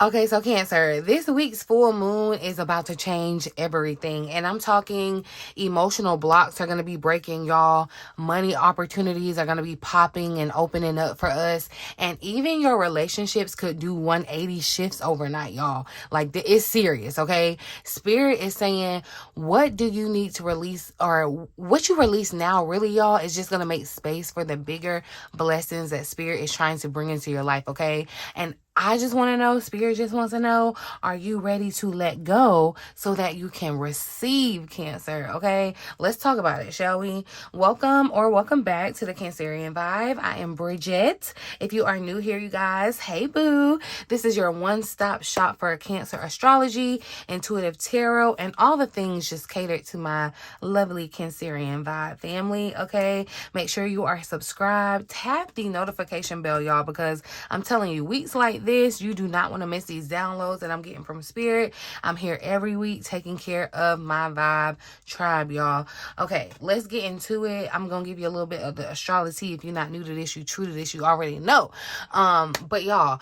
Okay, so Cancer, this week's full moon is about to change everything. And I'm talking emotional blocks are going to be breaking, y'all. Money opportunities are going to be popping and opening up for us. And even your relationships could do 180 shifts overnight, y'all. Like, it's serious, okay? Spirit is saying, what do you need to release, or what you release now, really, y'all, is just going to make space for the bigger blessings that Spirit is trying to bring into your life, okay? And I just want to know, Spirit just wants to know, are you ready to let go so that you can receive, Cancer? Okay, let's talk about it, shall we? Welcome back to the Cancerian Vibe. I am Bridget. If you are new here, you guys, hey boo. This is your one-stop shop for Cancer astrology, intuitive tarot, and all the things just catered to my lovely Cancerian Vibe family, okay? Make sure you are subscribed. Tap the notification bell, y'all, because I'm telling you, weeks like this, you do not want to miss these downloads that I'm getting from Spirit. I'm here every week taking care of my vibe tribe, y'all. Okay, let's get into it. I'm gonna give you a little bit of the astrology. If you're not new to this, you true to this, you already know. But y'all,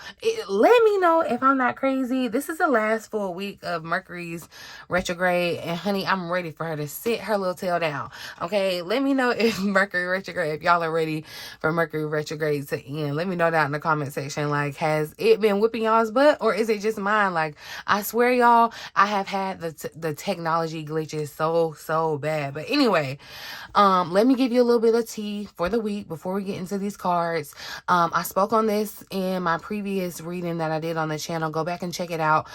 let me know if I'm not crazy. This is the last full week of Mercury's retrograde, and honey, I'm ready for her to sit her little tail down. Okay, let me know if Mercury retrograde, if y'all are ready for Mercury retrograde to end. Let me know down in the comment section. Like, has it been whipping y'all's butt, or is it just mine? Like, I swear, y'all, I have had the technology glitches so bad. But anyway, let me give you a little bit of tea for the week before we get into these cards. I spoke on this in my previous reading that I did on the channel. Go back and check it out,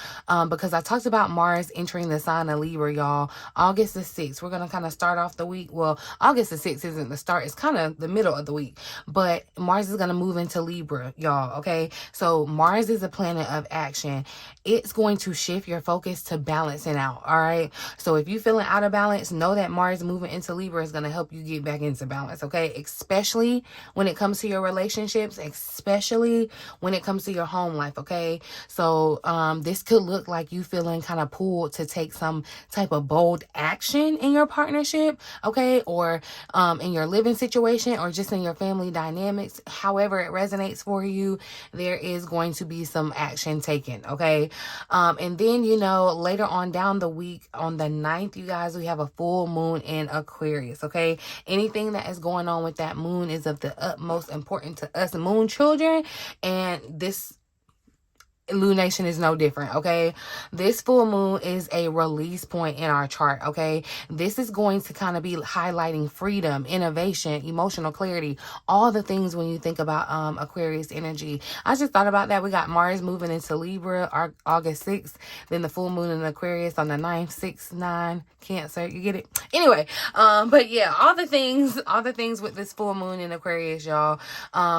because I talked about Mars entering the sign of Libra, y'all. August the 6th. We're going to kind of start off the week. Well, August the 6th isn't the start. It's kind of the middle of the week. But Mars is going to move into Libra, y'all, okay? So Mars is a planet of action. It's going to shift your focus to balancing out, all right? So if you're feeling out of balance, know that Mars moving into Libra is going to help you get back into balance, okay? Especially when it comes to your relationships, especially when it comes to your home life, okay? So this could look like you feeling kind of pulled to take some type of bold action in your partnership, okay? Or in your living situation, or just in your family dynamics. However it resonates for you, there is going to be some action taken, okay? And then, later on down the week, on the 9th, you guys, we have a full moon in Aquarius, okay? Anything that is going on with that moon is of the utmost importance to us moon children, and this lunation is no different, okay? This full moon is a release point in our chart, okay? This is going to kind of be highlighting freedom, innovation, emotional clarity, all the things when you think about Aquarius energy. I just thought about that. We got Mars moving into Libra August 6th, then the full moon in Aquarius on the 9th, 6, 9, Cancer. You get it? Anyway, but yeah, all the things with this full moon in Aquarius, y'all.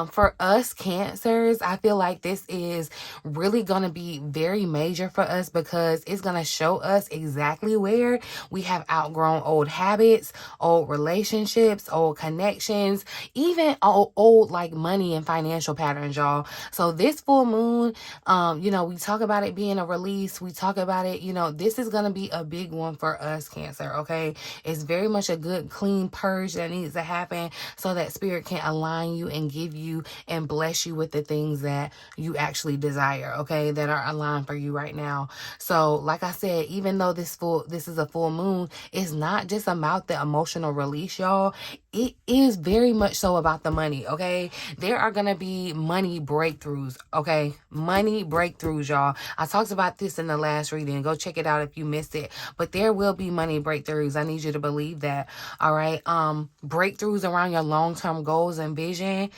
For us Cancers, I feel like this is really going to be very major for us, because it's going to show us exactly where we have outgrown old habits, old relationships, old connections, even old like money and financial patterns, y'all. So this full moon, we talk about it being a release. We talk about it, this is going to be a big one for us Cancer, okay? It's very much a good clean purge that needs to happen so that Spirit can align you and give you and bless you with the things that you actually desire, okay, that are aligned for you right now. So like I said, even though this is a full moon, it's not just about the emotional release, y'all. It is very much so about the money, okay? There are going to be money breakthroughs, okay? Money breakthroughs, y'all. I talked about this in the last reading. Go check it out if you missed it. But there will be money breakthroughs. I need you to believe that, all right? Breakthroughs around your long-term goals and vision,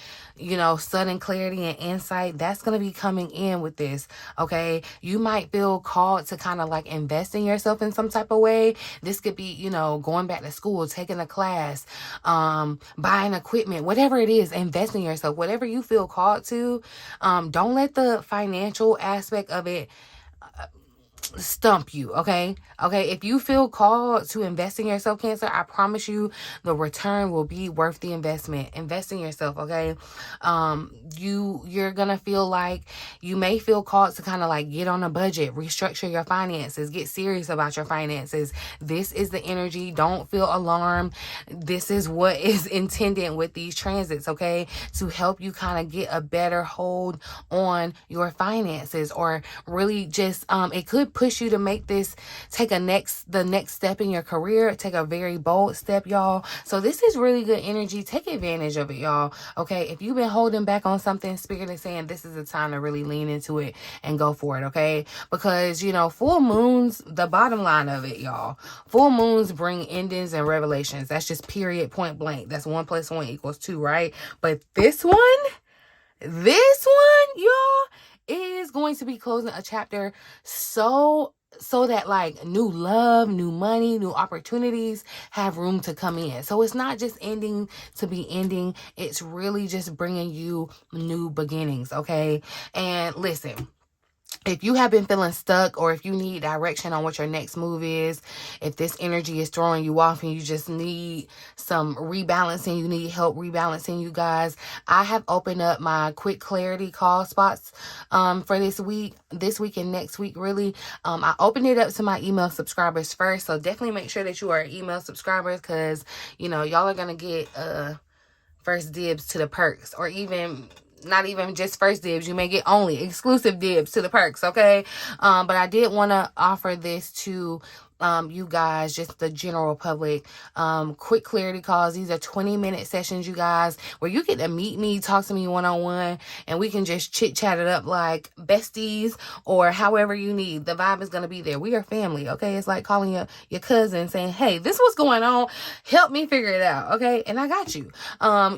sudden clarity and insight, that's going to be coming in with this, okay? You might feel called to kind of like invest in yourself in some type of way. This could be, going back to school, taking a class, buying equipment, whatever it is, invest in yourself, whatever you feel called to. Don't let the financial aspect of it stump you. Okay, if you feel called to invest in yourself, Cancer, I promise you the return will be worth the investment. Invest in yourself. Okay, you're gonna feel like you may feel called to kind of like get on a budget, restructure your finances, get serious about your finances. This is the energy. Don't feel alarmed. This is what is intended with these transits, okay, to help you kind of get a better hold on your finances, or really just it could push you to make this, take the next step in your career, take a very bold step, y'all. So this is really good energy. Take advantage of it, y'all. Okay, if you've been holding back on something, Spirit is saying this is the time to really lean into it and go for it. Okay, because you know, full moons, the bottom line of it, y'all, full moons bring endings and revelations. That's just period, point blank. That's 1 + 1 = 2, right? But this one, y'all, is going to be closing a chapter so that like new love, new money, new opportunities have room to come in. So it's not just ending to be ending. It's really just bringing you new beginnings. Okay. And listen, if you have been feeling stuck, or if you need direction on what your next move is, if this energy is throwing you off and you just need some rebalancing, you need help rebalancing, you guys, I have opened up my quick clarity call spots for this week and next week, really. I opened it up to my email subscribers first, so definitely make sure that you are email subscribers, because you know, y'all are gonna get first dibs to the perks, or even not even just first dibs. You may get only exclusive dibs to the perks, okay? But I did want to offer this to you guys, just the general public, quick clarity calls. These are 20-minute sessions, you guys, where you get to meet me, talk to me one-on-one, and we can just chit chat it up like besties, or however you need. The vibe is going to be there. We are family, okay? It's like calling your cousin saying, hey, this is what's going on, help me figure it out, okay? And I got you.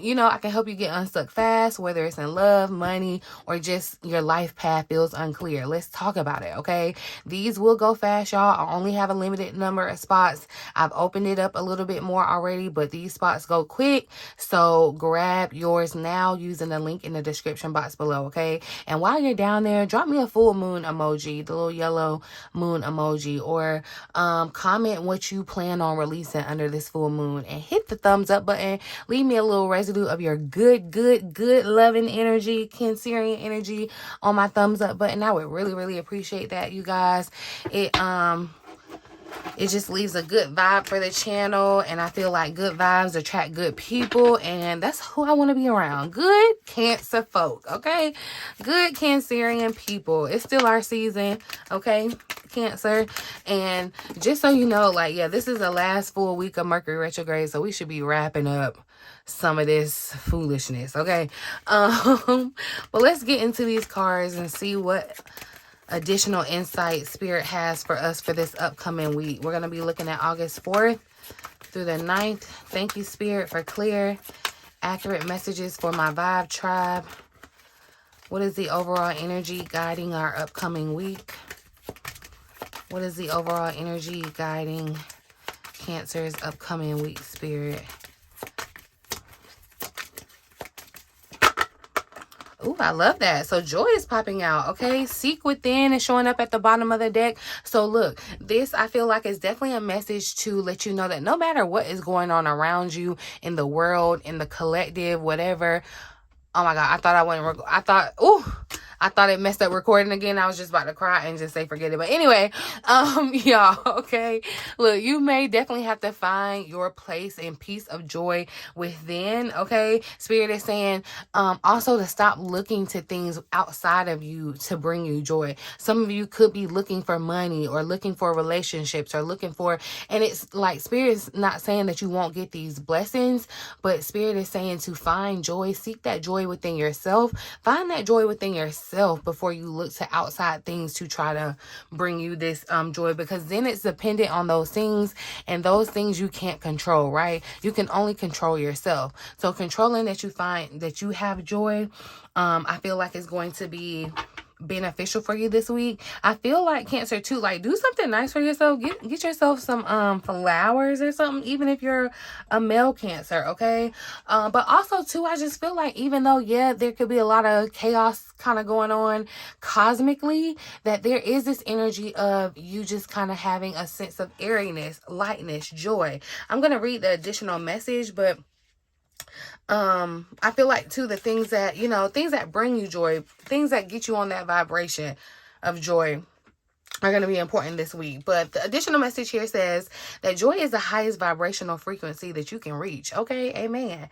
You know, I can help you get unstuck fast, whether it's in love, money, or just your life path feels unclear. Let's talk about it, okay? These will go fast, y'all. I only have a limited number of spots. I've opened it up a little bit more already, but these spots go quick. So grab yours now using the link in the description box below, okay? And while you're down there, drop me a full moon emoji, the little yellow moon emoji, or comment what you plan on releasing under this full moon, and hit the thumbs up button. Leave me a little residue of your good loving energy, Cancerian energy, on my thumbs up button. I would really appreciate that, you guys. It just leaves a good vibe for the channel, and I feel like good vibes attract good people, and that's who I want to be around. Good Cancer folk, okay? Good Cancerian people. It's still our season, okay, Cancer? And just so you know, like, yeah, this is the last full week of Mercury retrograde, so we should be wrapping up some of this foolishness, okay? But let's get into these cards and see what additional insight Spirit has for us for this upcoming week. We're going to be looking at August 4th through the 9th. Thank you, Spirit, for clear, accurate messages for my Vibe tribe. What is the overall energy guiding our upcoming week? What is the overall energy guiding Cancer's upcoming week, Spirit? Ooh, I love that. So joy is popping out, okay? Seek within is showing up at the bottom of the deck. So look, this I feel like is definitely a message to let you know that no matter what is going on around you in the world, in the collective, whatever. Oh my God, I thought it messed up recording again. I was just about to cry and just say forget it. But anyway, y'all, okay? Look, you may definitely have to find your place and piece of joy within, okay? Spirit is saying also to stop looking to things outside of you to bring you joy. Some of you could be looking for money, or looking for relationships, or looking for, and it's like Spirit is not saying that you won't get these blessings, but Spirit is saying to find joy, seek that joy within yourself. Find that joy within yourself before you look to outside things to try to bring you this joy, because then it's dependent on those things, and those things you can't control, right? You can only control yourself. So controlling that you find that you have joy, I feel like it's going to be beneficial for you this week. I feel like Cancer too, like do something nice for yourself. Get yourself some flowers or something, even if you're a male Cancer, okay? But also too, I just feel like even though, yeah, there could be a lot of chaos kind of going on cosmically, that there is this energy of you just kind of having a sense of airiness, lightness, joy. I'm going to read the additional message, but I feel like too, the things that, you know, things that bring you joy, things that get you on that vibration of joy are going to be important this week. But the additional message here says that joy is the highest vibrational frequency that you can reach. Okay, amen.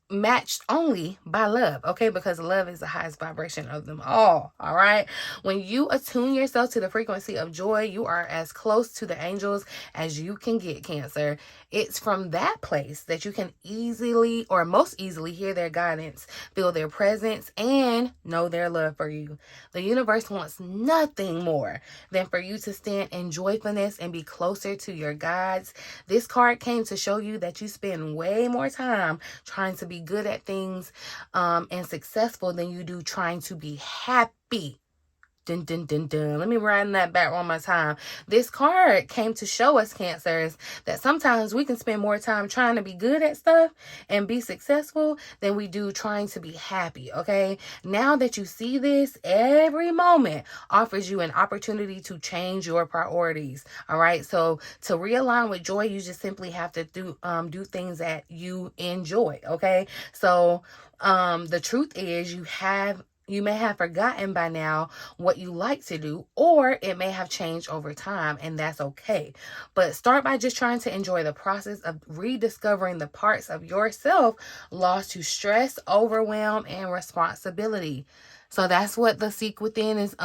Matched only by love, okay? Because love is the highest vibration of them all right? When you attune yourself to the frequency of joy, you are as close to the angels as you can get, Cancer. It's from that place that you can easily, or most easily, hear their guidance, feel their presence, and know their love for you. The universe wants nothing more than for you to stand in joyfulness and be closer to your guides. This card came to show you that you spend way more time trying to be good at things and successful than you do trying to be happy. Dun, dun, dun, dun. Let me run that back one more time. This card came to show us, Cancers, that sometimes we can spend more time trying to be good at stuff and be successful than we do trying to be happy, okay? Now that you see this, every moment offers you an opportunity to change your priorities, all right? So to realign with joy, you just simply have to do things that you enjoy, okay? So the truth is you may have forgotten by now what you like to do, or it may have changed over time, and that's okay. But start by just trying to enjoy the process of rediscovering the parts of yourself lost to stress, overwhelm, and responsibility. So that's what the Seek Within is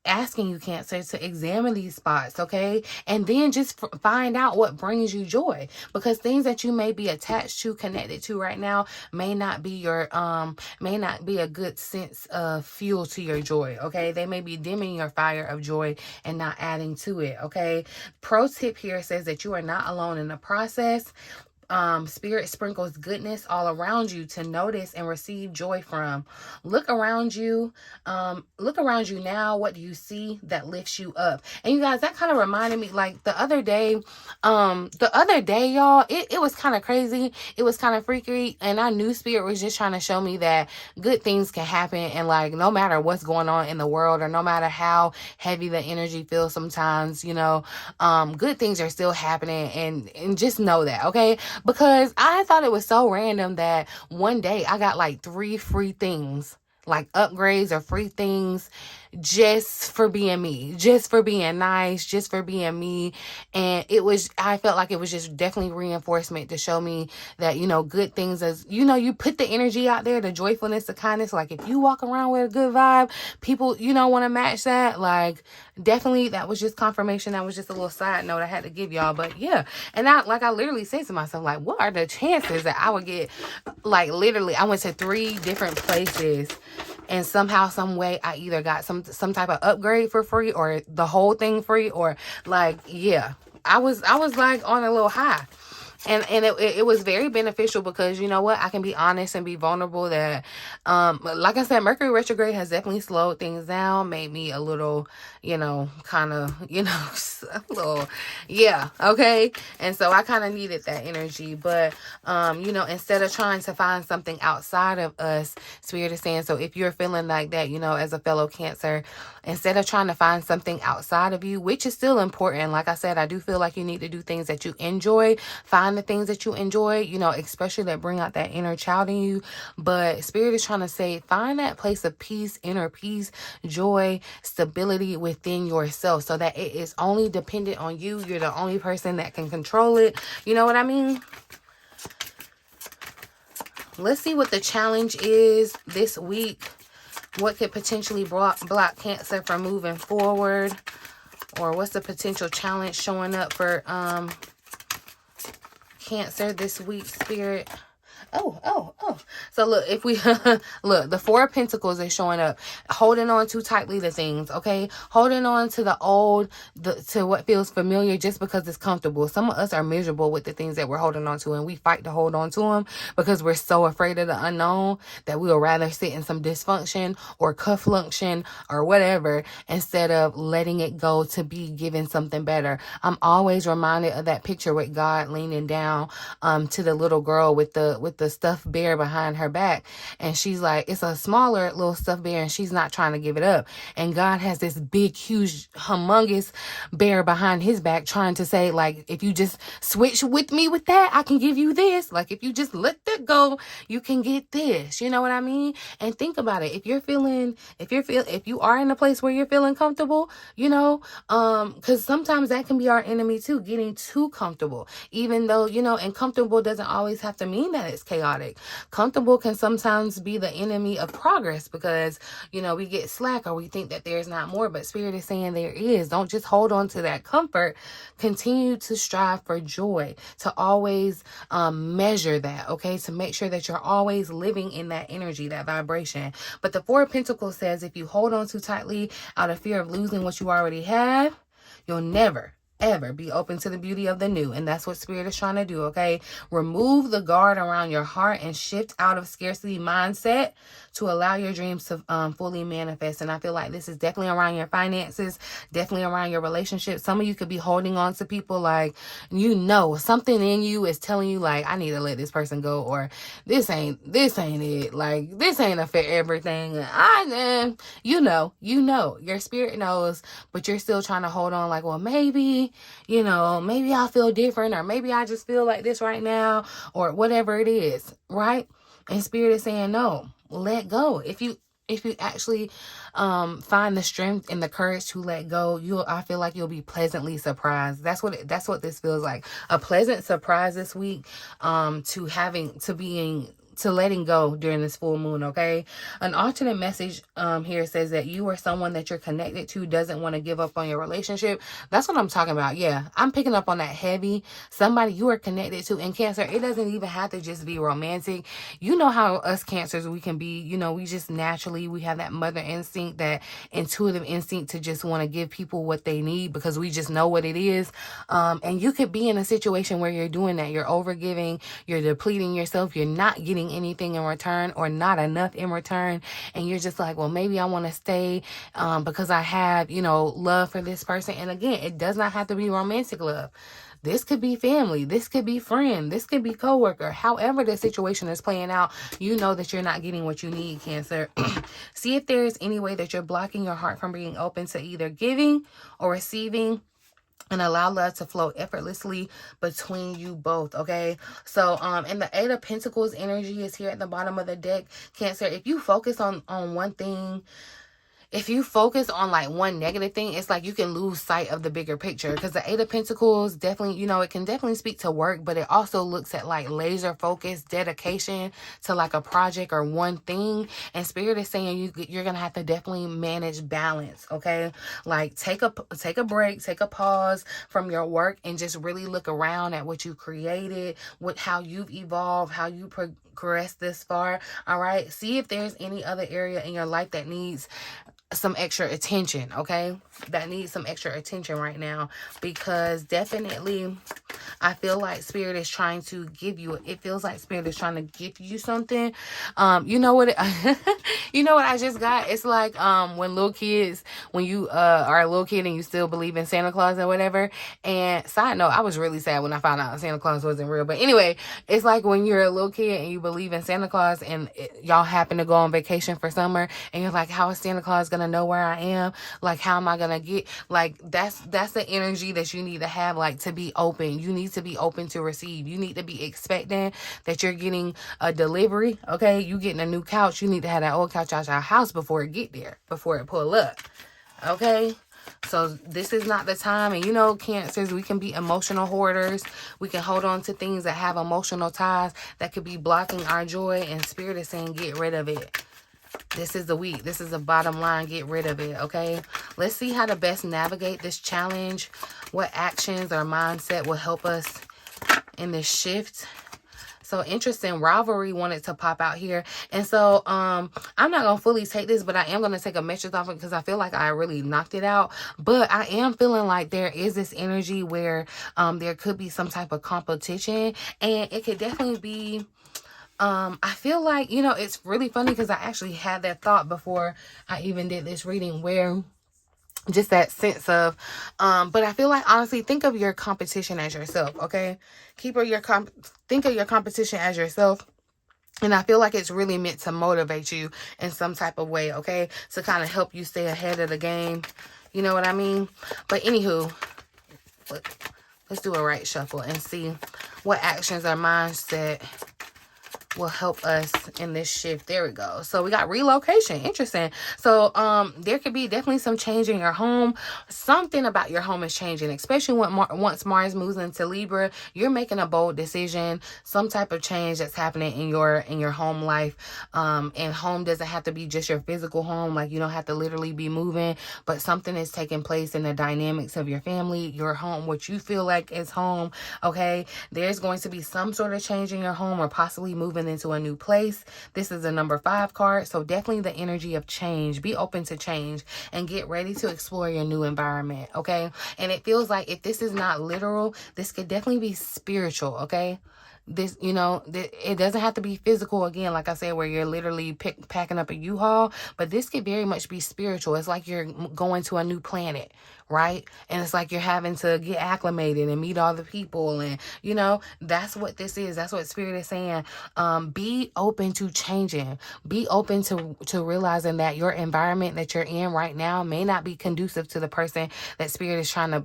asking you, Cancer, to examine these spots, okay? And then just find out what brings you joy, because things that you may be attached to, connected to right now may not be a good sense of fuel to your joy, okay? They may be dimming your fire of joy and not adding to it, okay? Pro tip here says that you are not alone in the process. Spirit sprinkles goodness all around you to notice and receive joy from. Look around you now. What do you see that lifts you up? And you guys, that kind of reminded me, like the other day, y'all, it was kind of crazy. It was kind of freaky, and I knew Spirit was just trying to show me that good things can happen, and like no matter what's going on in the world, or no matter how heavy the energy feels sometimes, you know, good things are still happening, and just know that, okay? Because I thought it was so random that one day I got like 3 free things, like upgrades or free things, just for being me, just for being nice, just for being me. And I felt like it was just definitely reinforcement to show me that, you know, good things, as you know, you put the energy out there, the joyfulness, the kindness. Like if you walk around with a good vibe, people, you know, want to match that. Like definitely that was just confirmation. That was just a little side note I had to give y'all. But yeah, and I literally said to myself, like, what are the chances that I would get, like literally I went to 3 different places, and somehow, some way, I either got some type of upgrade for free, or the whole thing free, or like, yeah, I was like on a little high. And it was very beneficial, because you know what, I can be honest and be vulnerable that like I said, Mercury retrograde has definitely slowed things down, made me a little, you know, kind of, you know, a little, yeah, okay. And so I kind of needed that energy. But you know, instead of trying to find something outside of us, Spirit is saying, so if you're feeling like that, you know, as a fellow Cancer, instead of trying to find something outside of you, which is still important, like I said, I do feel like you need to do things that you enjoy. Find the things that you enjoy, you know, especially that bring out that inner child in you. But Spirit is trying to say, find that place of peace, inner peace, joy, stability within yourself, so that it is only dependent on you. You're the only person that can control it. You know what I mean? Let's see what the challenge is this week. What could potentially block Cancer from moving forward? Or what's the potential challenge showing up for Cancer this week, Spirit? Oh. So look, if we look, the Four of Pentacles is showing up, holding on too tightly to things, okay? Holding on to the old, to what feels familiar just because it's comfortable. Some of us are miserable with the things that we're holding on to, and we fight to hold on to them because we're so afraid of the unknown that we would rather sit in some dysfunction or cufflunction or whatever instead of letting it go to be given something better. I'm always reminded of that picture with God leaning down to the little girl with the stuffed bear behind her back, and she's like, it's a smaller little stuffed bear, and she's not trying to give it up, and God has this big, huge, humongous bear behind his back trying to say, like, if you just switch with me with that, I can give you this. Like, if you just let that go, you can get this. You know what I mean? And think about it. If you are in a place where you're feeling comfortable, you know, because sometimes that can be our enemy too, getting too comfortable, even though, you know, and comfortable doesn't always have to mean that it's chaotic. Comfortable can sometimes be the enemy of progress because, you know, we get slack or we think that there's not more, but Spirit is saying there is. Don't just hold on to that comfort. Continue to strive for joy, to always measure that, okay? To make sure that you're always living in that energy, that vibration. But the Four of Pentacles says if you hold on too tightly out of fear of losing what you already have, you'll never ever be open to the beauty of the new. And that's what Spirit is trying to do, okay? Remove the guard around your heart and shift out of scarcity mindset to allow your dreams to fully manifest. And I feel like this is definitely around your finances, definitely around your relationships. Some of you could be holding on to people like, you know, something in you is telling you like, I need to let this person go, or this ain't it. Like, this ain't a for everything. You know, your spirit knows, but you're still trying to hold on like, well, maybe, you know, maybe I'll feel different, or maybe I just feel like this right now, or whatever it is, right? And Spirit is saying, no, let go. If you actually find the strength and the courage to let go, I feel like you'll be pleasantly surprised. That's what this feels like. A pleasant surprise this week, to letting go during this full moon, okay? An alternate message here says that you or someone that you're connected to doesn't want to give up on your relationship. That's what I'm talking about. Yeah, I'm picking up on that heavy. Somebody you are connected to. In Cancer, it doesn't even have to just be romantic. You know how us Cancers, we can be, you know, we just naturally, we have that mother instinct, that intuitive instinct to just want to give people what they need because we just know what it is. And you could be in a situation where you're doing that. You're overgiving, you're depleting yourself, you're not getting anything in return or not enough in return, and you're just like, well, maybe I want to stay because I have, you know, love for this person. And again, it does not have to be romantic love. This could be family, this could be friend, this could be coworker. However the situation is playing out, you know that you're not getting what you need, Cancer. See if there is any way that you're blocking your heart from being open to either giving or receiving, and allow love to flow effortlessly between you both, okay? So, and the Eight of Pentacles energy is here at the bottom of the deck. Cancer, if you focus on one thing, if you focus on like one negative thing, it's like you can lose sight of the bigger picture, because the Eight of Pentacles definitely, you know, it can definitely speak to work, but it also looks at like laser focus, dedication to like a project or one thing. And Spirit is saying you're gonna have to definitely manage balance, okay? Like take a break, take a pause from your work and just really look around at what you created, how you've evolved, how you progressed this far. All right, see if there's any other area in your life that needs some extra attention, okay? That needs some extra attention right now, because definitely I feel like Spirit is trying to give you, it feels like Spirit is trying to give you something. You know what you know what I just got? It's like when you are a little kid and you still believe in Santa Claus or whatever. And side note, I was really sad when I found out Santa Claus wasn't real. But anyway, it's like when you're a little kid and you believe in Santa Claus, and y'all happen to go on vacation for summer, and you're like, how is Santa Claus gonna know where I am? Like, how am I gonna get, like, that's the energy that you need to have, like, to be open. You need to be open to receive. You need to be expecting that you're getting a delivery, okay? You getting a new couch, you need to have that old couch out your house before it get there, before it pull up, okay? So this is not the time. And you know, Cancers, we can be emotional hoarders. We can hold on to things that have emotional ties that could be blocking our joy, and Spirit is saying get rid of it. This is the week. This is the bottom line. Get rid of it, okay? Let's see how to best navigate this challenge. What actions or mindset will help us in this shift? So interesting. Rivalry wanted to pop out here. And so I'm not gonna fully take this, but I am gonna take a message off it because I feel like I really knocked it out. But I am feeling like there is this energy where there could be some type of competition, and it could definitely be I feel like, you know, it's really funny because I actually had that thought before I even did this reading, where just that sense of but I feel like, honestly, think of your competition as yourself. Okay, think of your competition as yourself. And I feel like it's really meant to motivate you in some type of way, okay? To kind of help you stay ahead of the game. You know what I mean? But anywho, let's do a right shuffle and see what actions or mindset will help us in this shift. There we go. So we got relocation. Interesting. So there could be definitely some change in your home. Something about your home is changing, especially when once Mars moves into Libra. You're making a bold decision, some type of change that's happening in your home life. And home doesn't have to be just your physical home, like you don't have to literally be moving, but something is taking place in the dynamics of your family, your home, what you feel like is home. Okay, there's going to be some sort of change in your home, or possibly moving into a new place. This is a number 5 card, so definitely the energy of change. Be open to change and get ready to explore your new environment. Okay, and it feels like if this is not literal, this could definitely be spiritual. Okay, this, you know, it doesn't have to be physical, again, like I said, where you're literally packing up a U-Haul, but this could very much be spiritual. It's like you're going to a new planet, right? And it's like you're having to get acclimated and meet all the people, and you know, that's what this is. That's what Spirit is saying. Be open to changing. Be open to realizing that your environment that you're in right now may not be conducive to the person that Spirit is trying to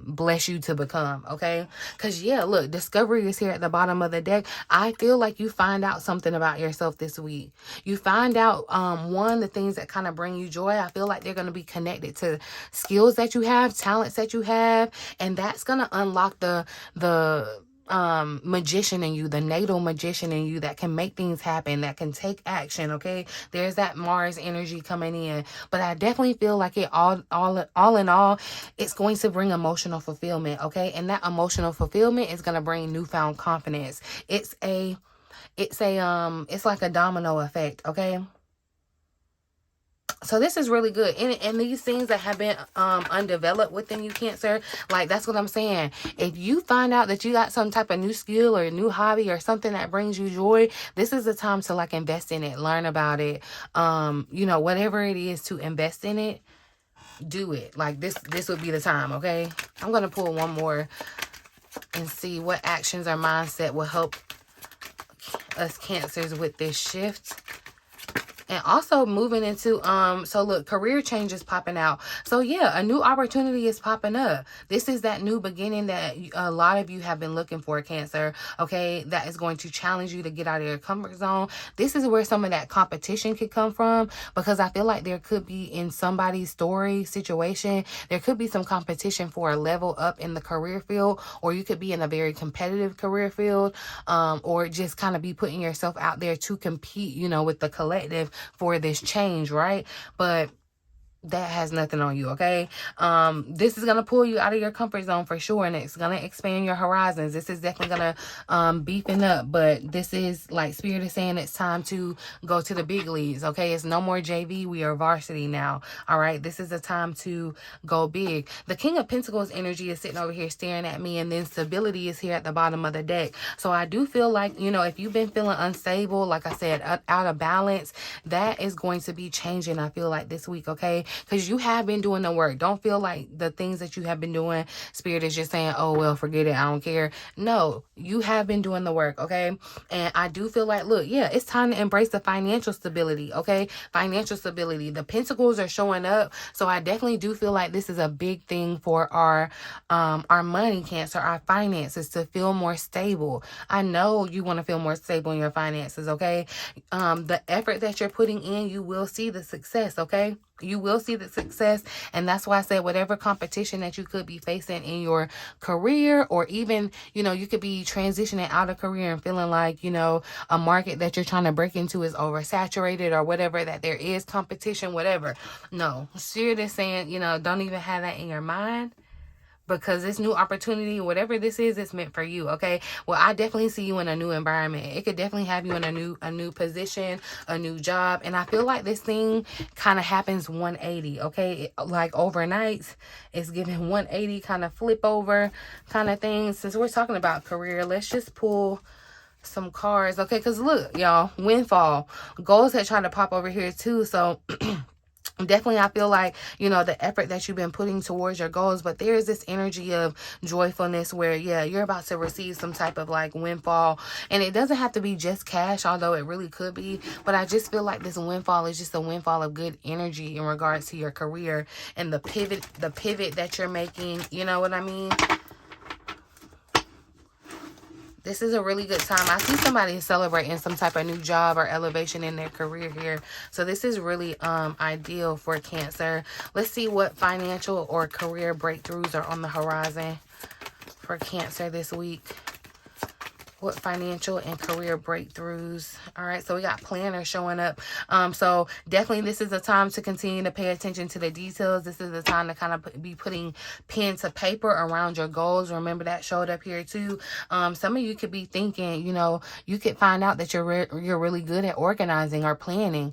bless you to become. Okay, because yeah, look, discovery is here at the bottom of the deck. I feel like you find out something about yourself this week. You find out the things that kind of bring you joy. I feel like they're going to be connected to skills that you have, talents that you have, and that's going to unlock the magician in you, the natal magician in you that can make things happen, that can take action. Okay, there's that Mars energy coming in, but I definitely feel like it all in all, it's going to bring emotional fulfillment. Okay, and that emotional fulfillment is going to bring newfound confidence. It's like a domino effect. Okay, so this is really good. And these things that have been undeveloped within you, Cancer, like that's what I'm saying. If you find out that you got some type of new skill or a new hobby or something that brings you joy, this is the time to like invest in it, learn about it. You know, whatever it is to invest in it, do it. Like this would be the time. Okay, I'm gonna pull one more and see what actions or mindset will help us Cancers with this shift. And also moving into, so look, career changes popping out. So yeah, a new opportunity is popping up. This is that new beginning that a lot of you have been looking for, Cancer. Okay, that is going to challenge you to get out of your comfort zone. This is where some of that competition could come from, because I feel like there could be, in somebody's story, situation, there could be some competition for a level up in the career field, or you could be in a very competitive career field, or just kind of be putting yourself out there to compete, you know, with the collective for this change, right? But that has nothing on you. Okay, this is gonna pull you out of your comfort zone for sure, and it's gonna expand your horizons. This is definitely gonna beefing up, but this is like Spirit is saying it's time to go to the big leagues. Okay, it's no more JV, we are varsity now. All right, this is a time to go big. The King of Pentacles energy is sitting over here staring at me, and then stability is here at the bottom of the deck. So I do feel like, you know, if you've been feeling unstable, like I said, out of balance, that is going to be changing, I feel like, this week. Okay, because you have been doing the work. Don't feel like the things that you have been doing, Spirit is just saying, oh, well, forget it, I don't care. No, you have been doing the work. Okay, and I do feel like, look, yeah, it's time to embrace the financial stability. Okay, financial stability. The pentacles are showing up, so I definitely do feel like this is a big thing for our money, Cancer, our finances, to feel more stable. I know you want to feel more stable in your finances. Okay, the effort that you're putting in, you will see the success. Okay, you will see the success. And that's why I said, whatever competition that you could be facing in your career, or even, you know, you could be transitioning out of career and feeling like, you know, a market that you're trying to break into is oversaturated, or whatever, that there is competition, whatever. No, Spirit is saying, you know, don't even have that in your mind. because this new opportunity, whatever this is, it's meant for you. Okay. Well, I definitely see you in a new environment. It could definitely have you in a new position, a new job. And I feel like this thing kind of happens 180. Okay. Like overnight, it's giving 180 kind of flip over kind of thing. Since we're talking about career, let's just pull some cards. Okay. Because look, y'all, windfall, goals that try to pop over here too. So definitely, I feel like, you know, the effort that you've been putting towards your goals, but there is this energy of joyfulness where, yeah, you're about to receive some type of like windfall. And it doesn't have to be just cash, although it really could be. But I just feel like this windfall is just a windfall of good energy in regards to your career and the pivot that you're making. You know what I mean? This is a really good time. I see somebody celebrating some type of new job or elevation in their career here. So this is really ideal for Cancer. Let's see what financial or career breakthroughs are on the horizon for Cancer this week. What financial and career breakthroughs? All right, so we got planner showing up. So definitely this is a time to continue to pay attention to the details. This is a time to kind of be putting pen to paper around your goals. Remember that showed up here too. Some of you could be thinking, you know, you could find out that you're really good at organizing or planning.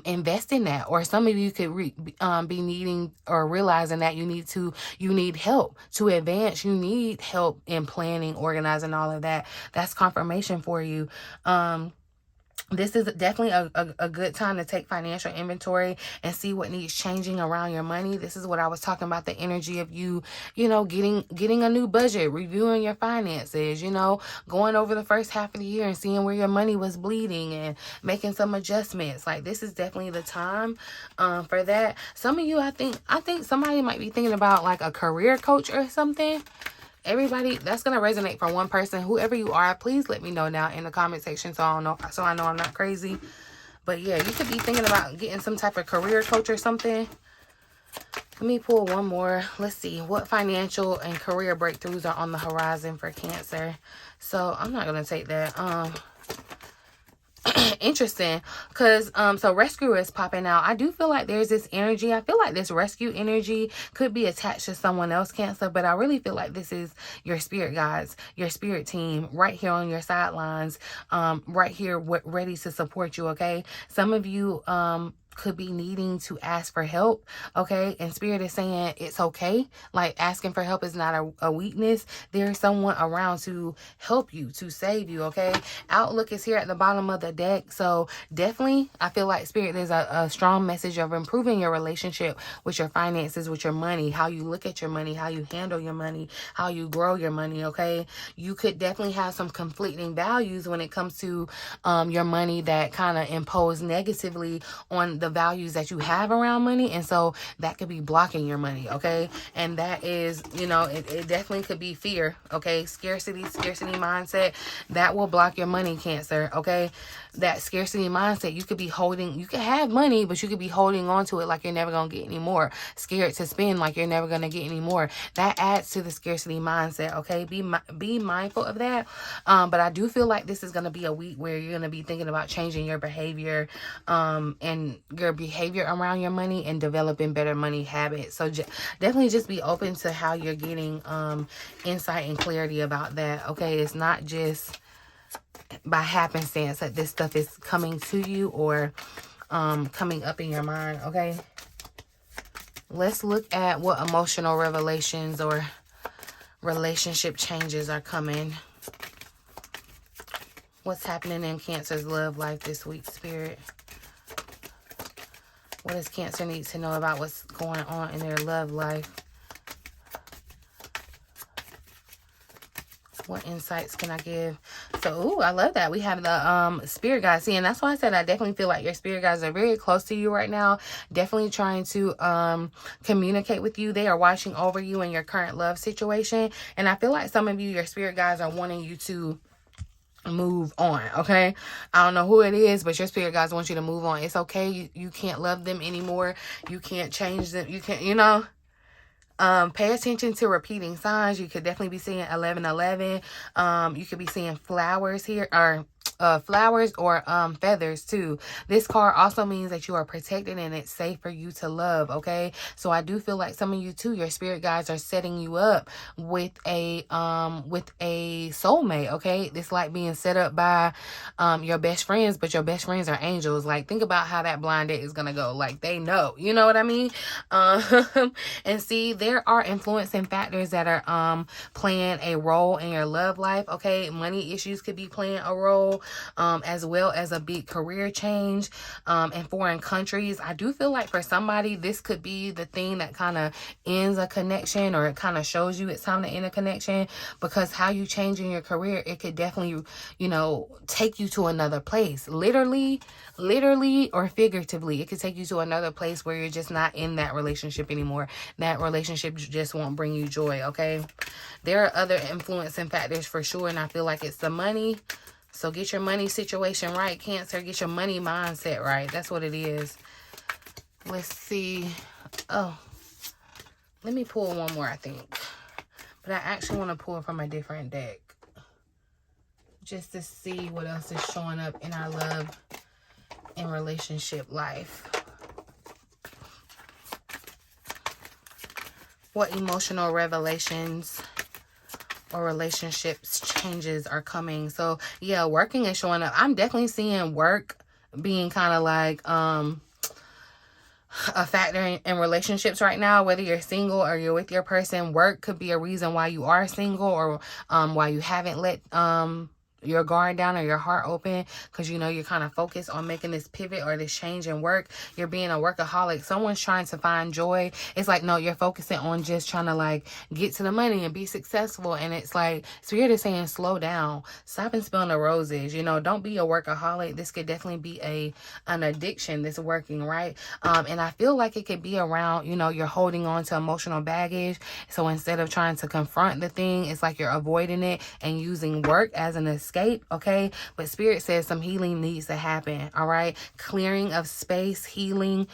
Invest in that. Or some of you could be needing or realizing that you need help to advance. You need help in planning, organizing, all of that. That's confirmation for you. This is definitely a good time to take financial inventory and see what needs changing around your money. This is what I was talking about, the energy of you know, getting a new budget, reviewing your finances, you know, going over the first half of the year and seeing where your money was bleeding and making some adjustments. Like, this is definitely the time for that. Some of you, I think somebody might be thinking about like a career coach or something. Everybody, that's going to resonate for one person. Whoever you are, please let me know now in the comment section so I know I'm not crazy. But yeah, you could be thinking about getting some type of career coach or something. Let me pull one more. Let's see what financial and career breakthroughs are on the horizon for Cancer. So I'm not going to take that. Interesting, because so rescue is popping out. I do feel like there's this energy. I feel like this rescue energy could be attached to someone else, Cancer, but I really feel like this is your spirit guides, your spirit team right here on your sidelines, right here ready to support you. Okay, some of you could be needing to ask for help. Okay, and spirit is saying it's okay. Like, asking for help is not a weakness. There's someone around to help you, to save you. Okay, outlook is here at the bottom of the deck. So definitely, I feel like spirit, there's a strong message of improving your relationship with your finances, with your money, how you look at your money, how you handle your money, how you grow your money. Okay, you could definitely have some conflicting values when it comes to your money that kind of impose negatively on the values that you have around money. And so that could be blocking your money. Okay, and that is, you know, it definitely could be fear. Okay, scarcity mindset that will block your money, Cancer. Okay, that scarcity mindset, you could be holding, you could have money, but you could be holding on to it like you're never gonna get any more, scared to spend like you're never gonna get any more. That adds to the scarcity mindset. Okay, be mindful of that. But I do feel like this is gonna be a week where you're gonna be thinking about changing your behavior and your behavior around your money and developing better money habits. So definitely just be open to how you're getting insight and clarity about that. Okay, it's not just by happenstance that this stuff is coming to you or coming up in your mind. Okay, let's look at what emotional revelations or relationship changes are coming. What's happening in Cancer's love life this week, Spirit? What does Cancer need to know about what's going on in their love life? What insights can I give? So, ooh, I love that. We have the spirit guides. See, and that's why I said I definitely feel like your spirit guides are very close to you right now. Definitely trying to communicate with you. They are watching over you in your current love situation. And I feel like some of you, your spirit guides are wanting you to move on. Okay, I don't know who it is, but your spirit guides want you to move on. It's okay. You can't love them anymore. You can't change them. You can't, you know. Pay attention to repeating signs. You could definitely be seeing 1111. You could be seeing flowers here, or flowers or feathers too. This card also means that you are protected and it's safe for you to love, okay? So I do feel like some of you too, your spirit guides are setting you up with a soulmate, okay? It's like being set up by your best friends, but your best friends are angels. Like, think about how that blind date is gonna go. Like, they know, you know what I mean? And see, there are influencing factors that are playing a role in your love life, okay? Money issues could be playing a role, as well as a big career change in foreign countries. I do feel like for somebody, this could be the thing that kind of ends a connection, or it kind of shows you it's time to end a connection, because how you change in your career, it could definitely, you know, take you to another place. Literally or figuratively, it could take you to another place where you're just not in that relationship anymore. That relationship just won't bring you joy, okay? There are other influencing factors for sure, and I feel like it's the money. So get your money situation right, Cancer. Get your money mindset right. That's what it is. Let's see. Oh, let me pull one more, I think. But I actually want to pull from a different deck, just to see what else is showing up in our love and relationship life. What emotional revelations or relationships changes are coming? So yeah, working is showing up. I'm definitely seeing work being kind of like a factor in relationships right now. Whether you're single or you're with your person, work could be a reason why you are single, or why you haven't let your guard down or your heart open, because you know you're kind of focused on making this pivot or this change in work. You're being a workaholic. Someone's trying to find joy. It's like, no, you're focusing on just trying to like get to the money and be successful, and it's like Spirit is saying slow down, stop and smell the roses. You know, don't be a workaholic. This could definitely be an addiction that's working, right? And I feel like it could be around, you know, you're holding on to emotional baggage. So instead of trying to confront the thing, it's like you're avoiding it and using work as an escape, okay? But Spirit says some healing needs to happen, all right? Clearing of space, healing,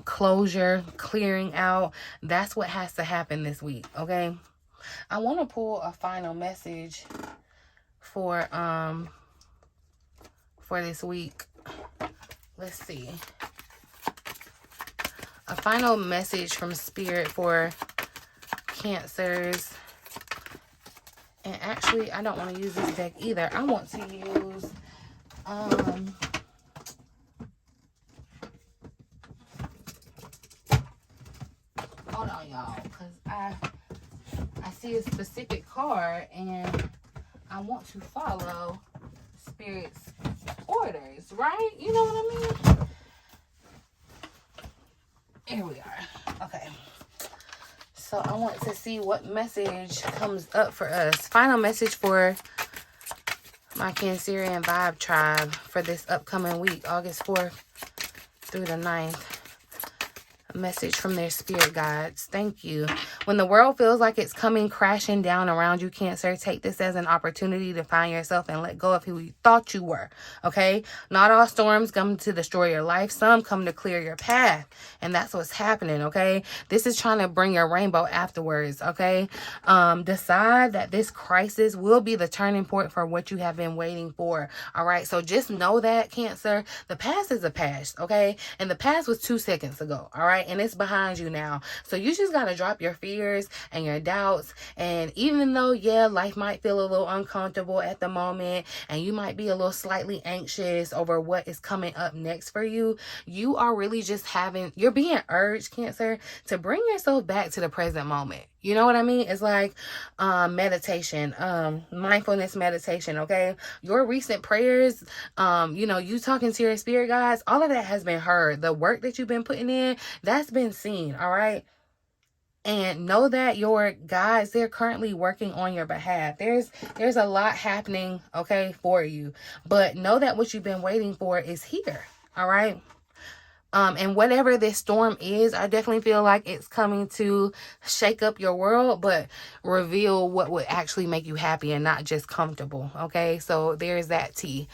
closure, clearing out. That's what has to happen this week, okay? I want to pull a final message for this week. Let's see. A final message from Spirit for Cancers. And actually, I don't want to use this deck either. I want to use hold on, y'all, because I see a specific card and I want to follow Spirit's orders, right? You know what I mean? Here we are. Okay. So I want to see what message comes up for us. Final message for my Cancerian Vibe Tribe for this upcoming week, August 4th through the 9th. A message from their spirit guides. Thank you. When the world feels like it's coming crashing down around you, Cancer, take this as an opportunity to find yourself and let go of who you thought you were, okay? Not all storms come to destroy your life. Some come to clear your path, and that's what's happening, okay? This is trying to bring your rainbow afterwards, okay? Decide that this crisis will be the turning point for what you have been waiting for, all right? So just know that, Cancer, the past is a past, okay? And the past was 2 seconds ago, all right? And it's behind you now. So you just got to drop your fears and your doubts. And even though, yeah, life might feel a little uncomfortable at the moment, and you might be a little slightly anxious over what is coming up next for you, you are really just you're being urged, Cancer, to bring yourself back to the present moment. You know what I mean? It's like meditation, mindfulness meditation, okay? Your recent prayers, you know, you talking to your spirit guides, all of that has been heard. The work that you've been putting in, that's been seen, all right? And know that your guides, they're currently working on your behalf. There's a lot happening, okay, for you. But know that what you've been waiting for is here, all right? And whatever this storm is, I definitely feel like it's coming to shake up your world, but reveal what would actually make you happy and not just comfortable. Okay, so there's that tea.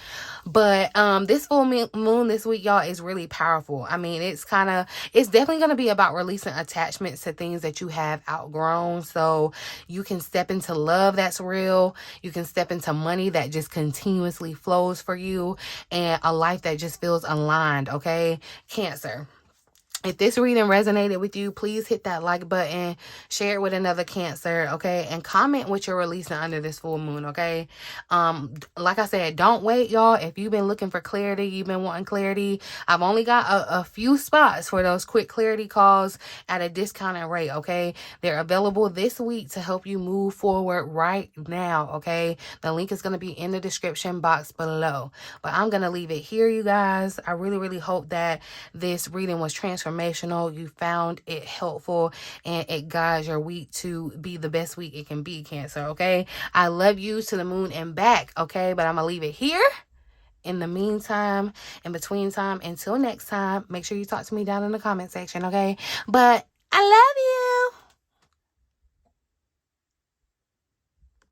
But this full moon this week, y'all, is really powerful. I mean, it's definitely going to be about releasing attachments to things that you have outgrown, so you can step into love that's real. You can step into money that just continuously flows for you, and a life that just feels aligned. Okay, Cancer. If this reading resonated with you, please hit that like button, share it with another Cancer, okay? And comment what you're releasing under this full moon, okay? Like I said, don't wait, y'all. If you've been looking for clarity, you've been wanting clarity, I've only got a few spots for those quick clarity calls at a discounted rate, okay? They're available this week to help you move forward right now, okay? The link is going to be in the description box below. But I'm going to leave it here, you guys. I really, really hope that this reading was transformational. You found it helpful, and it guides your week to be the best week it can be, Cancer, okay? I love you to the moon and back, okay? But I'm going to leave it here. In the meantime, in between time, until next time, make sure you talk to me down in the comment section, okay? But I love you.